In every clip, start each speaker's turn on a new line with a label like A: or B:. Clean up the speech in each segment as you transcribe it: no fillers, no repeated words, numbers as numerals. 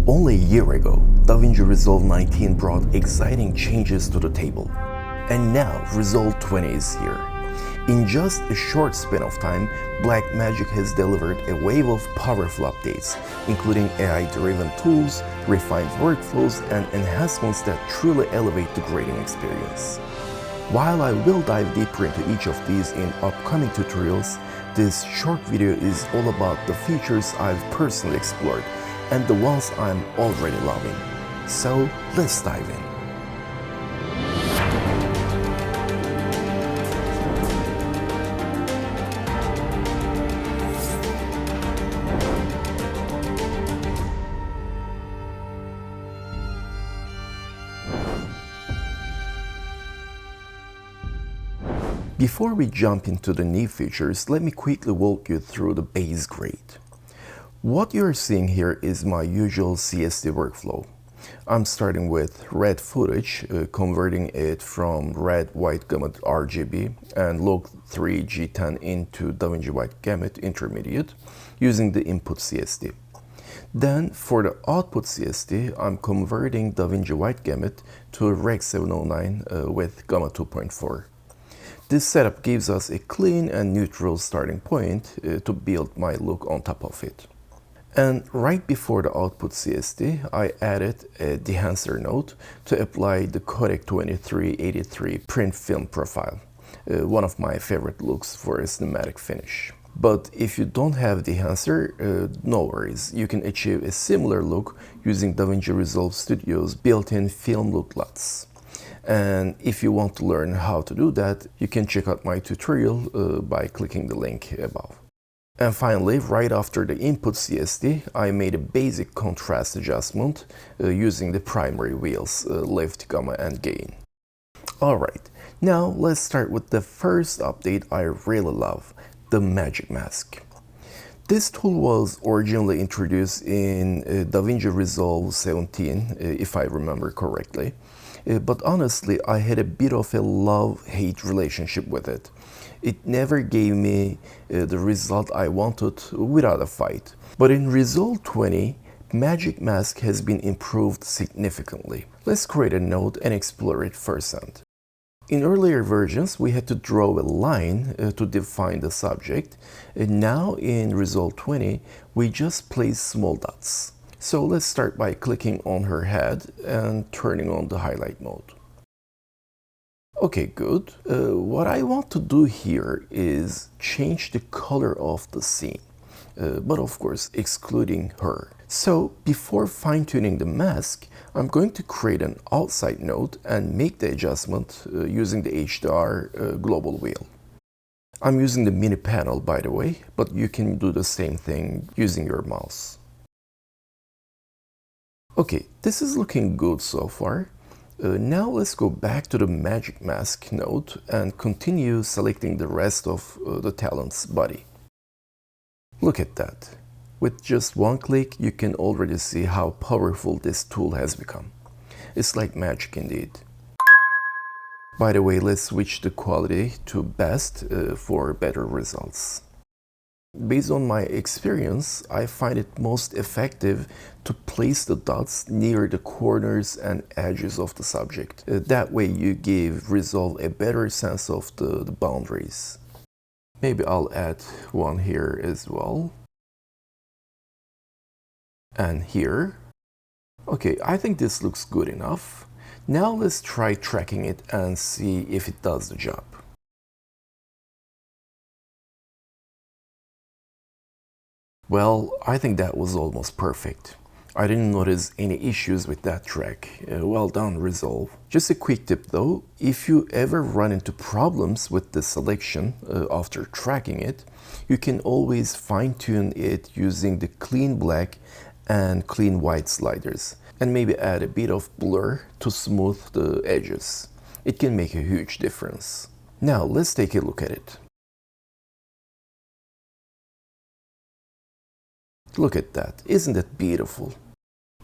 A: Only a year ago, DaVinci Resolve 19 brought exciting changes to the table. And now Resolve 20 is here. In just a short span of time, Blackmagic has delivered a wave of powerful updates, including AI-driven tools, refined workflows, and enhancements that truly elevate the grading experience. While I will dive deeper into each of these in upcoming tutorials, this short video is all about the features I've personally explored and the ones I'm already loving. So let's dive in. Before we jump into the new features, let me quickly walk you through the base grade. What you're seeing here is my usual CSD workflow. I'm starting with red footage, converting it from red white gamut RGB and log3 G10 into DaVinci White Gamut Intermediate using the input CSD. Then for the output CSD, I'm converting DaVinci White Gamut to Rec 709 with Gamma 2.4. This setup gives us a clean and neutral starting point to build my look on top of it. And right before the output CSD, I added a DEHANCER node to apply the Codec 2383 print film profile, one of my favorite looks for a cinematic finish. But if you don't have DEHANCER, no worries, you can achieve a similar look using DaVinci Resolve Studio's built-in film look LUTs. And if you want to learn how to do that, you can check out my tutorial by clicking the link above. And finally, right after the input CSD, I made a basic contrast adjustment using the primary wheels, lift, gamma, and gain. Alright, now let's start with the first update I really love, the Magic Mask. This tool was originally introduced in DaVinci Resolve 17, if I remember correctly. But honestly, I had a bit of a love-hate relationship with it. It never gave me the result I wanted without a fight. But in Resolve 20, Magic Mask has been improved significantly. Let's create a node and explore it firsthand. In earlier versions, we had to draw a line to define the subject. And now in Resolve 20, we just place small dots. So let's start by clicking on her head and turning on the highlight mode. Okay, good. What I want to do here is change the color of the scene, but of course excluding her. So before fine-tuning the mask, I'm going to create an outside node and make the adjustment using the HDR global wheel. I'm using the mini panel, by the way, but you can do the same thing using your mouse. Okay, this is looking good so far. Now let's go back to the Magic Mask node and continue selecting the rest of the talent's body. Look at that. With just one click, you can already see how powerful this tool has become. It's like magic indeed. By the way, let's switch the quality to best for better results. Based on my experience, I find it most effective to place the dots near the corners and edges of the subject. That way you give Resolve a better sense of the boundaries. Maybe I'll add one here as well. And here. Okay, I think this looks good enough. Now let's try tracking it and see if it does the job. Well, I think that was almost perfect. I didn't notice any issues with that track. Well done, Resolve. Just a quick tip though, if you ever run into problems with the selection after tracking it, you can always fine-tune it using the clean black and clean white sliders, and maybe add a bit of blur to smooth the edges. It can make a huge difference. Now let's take a look at it. Look at that, isn't it beautiful?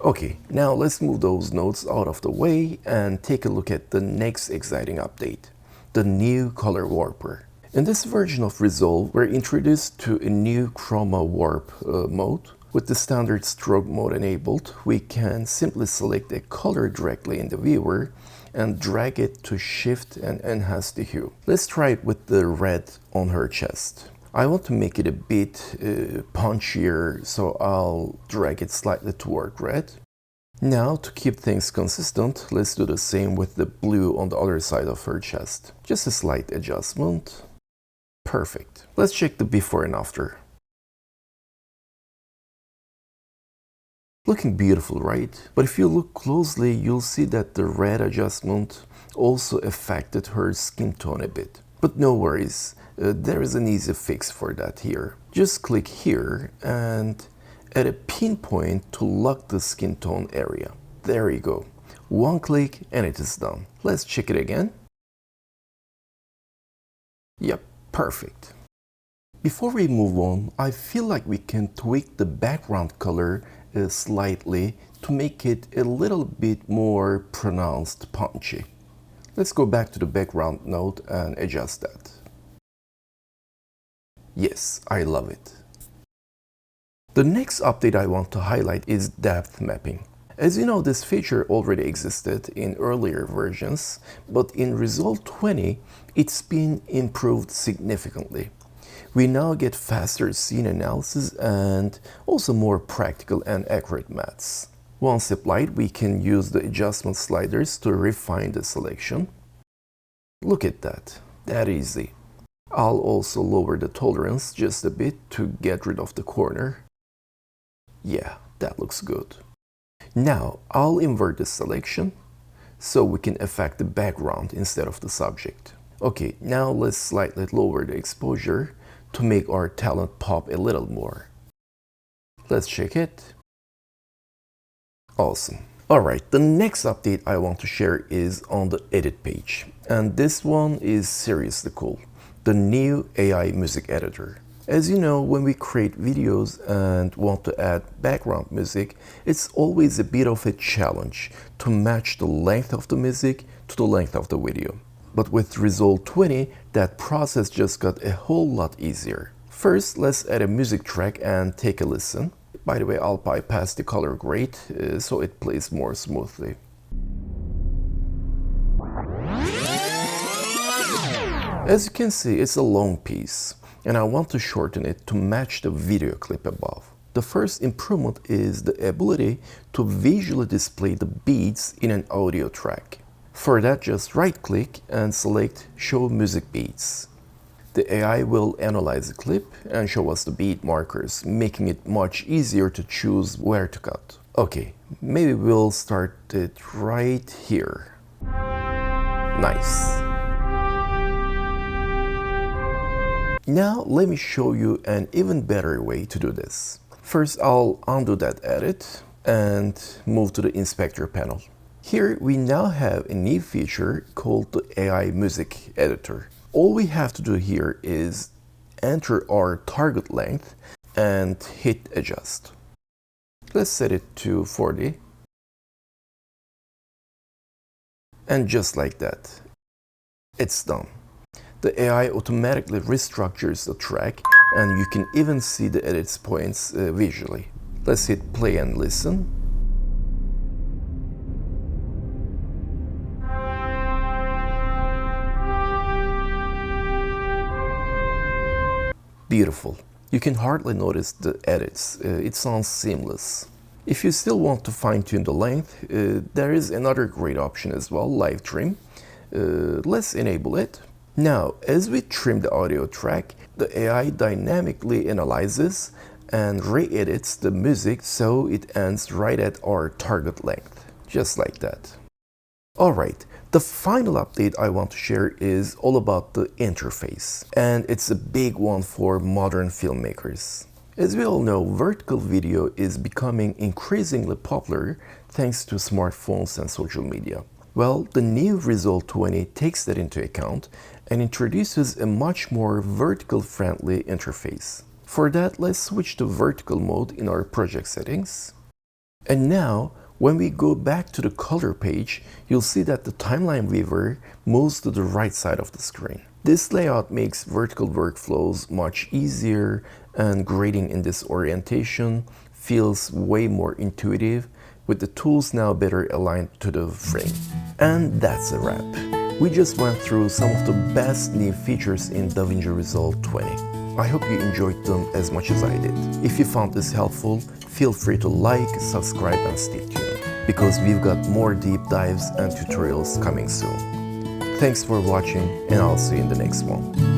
A: Okay, now let's move those nodes out of the way and take a look at the next exciting update, the new color warper. In this version of Resolve, we're introduced to a new Chroma warp mode, With the standard stroke mode enabled, we can simply select a color directly in the viewer and drag it to shift and enhance the hue. Let's try it with the red on her chest. I want to make it a bit punchier, so I'll drag it slightly toward red. Now, to keep things consistent, let's do the same with the blue on the other side of her chest. Just a slight adjustment. Perfect. Let's check the before and after. Looking beautiful, right? But if you look closely, you'll see that the red adjustment also affected her skin tone a bit. But no worries, there is an easy fix for that here. Just click here and add a pinpoint to lock the skin tone area. There you go. One click and it is done. Let's check it again. Yep, perfect. Before we move on, I feel like we can tweak the background color slightly to make it a little bit more pronounced, punchy. Let's go back to the background node and adjust that. Yes, I love it. The next update I want to highlight is depth mapping. As you know, this feature already existed in earlier versions, but in Resolve 20, it's been improved significantly. We now get faster scene analysis and also more practical and accurate maths. Once applied, we can use the adjustment sliders to refine the selection. Look at that easy. I'll also lower the tolerance just a bit to get rid of the corner. Yeah, that looks good. Now, I'll invert the selection so we can affect the background instead of the subject. Okay, now let's slightly lower the exposure to make our talent pop a little more. Let's check it. Awesome. Alright, the next update I want to share is on the edit page. And this one is seriously cool. The new AI music editor. As you know, when we create videos and want to add background music, it's always a bit of a challenge to match the length of the music to the length of the video. But with Resolve 20, that process just got a whole lot easier. First, let's add a music track and take a listen. By the way, I'll bypass the color grade so it plays more smoothly. As you can see, it's a long piece, and I want to shorten it to match the video clip above. The first improvement is the ability to visually display the beats in an audio track. For that, just right-click and select Show Music Beats. The AI will analyze the clip and show us the beat markers, making it much easier to choose where to cut. Okay, maybe we'll start it right here. Nice. Now let me show you an even better way to do this. First, I'll undo that edit and move to the inspector panel. Here we now have a new feature called the AI Music Editor. All we have to do here is enter our target length and hit adjust. Let's set it to 40. And just like that, it's done. The AI automatically restructures the track and you can even see the edit points visually. Let's hit play and listen. Beautiful. You can hardly notice the edits. It sounds seamless. If you still want to fine-tune the length, there is another great option as well, live trim. Let's enable it. Now, as we trim the audio track, the AI dynamically analyzes and re-edits the music so it ends right at our target length, just like that. Alright, the final update I want to share is all about the interface, and it's a big one for modern filmmakers. As we all know, vertical video is becoming increasingly popular thanks to smartphones and social media. Well, the new Resolve 20 takes that into account and introduces a much more vertical-friendly interface. For that, let's switch to vertical mode in our project settings. And now, when we go back to the color page, you'll see that the timeline viewer moves to the right side of the screen. This layout makes vertical workflows much easier, and grading in this orientation feels way more intuitive, with the tools now better aligned to the frame. And that's a wrap. We just went through some of the best new features in DaVinci Resolve 20. I hope you enjoyed them as much as I did. If you found this helpful, feel free to like, subscribe and stay tuned, because we've got more deep dives and tutorials coming soon. Thanks for watching, and I'll see you in the next one.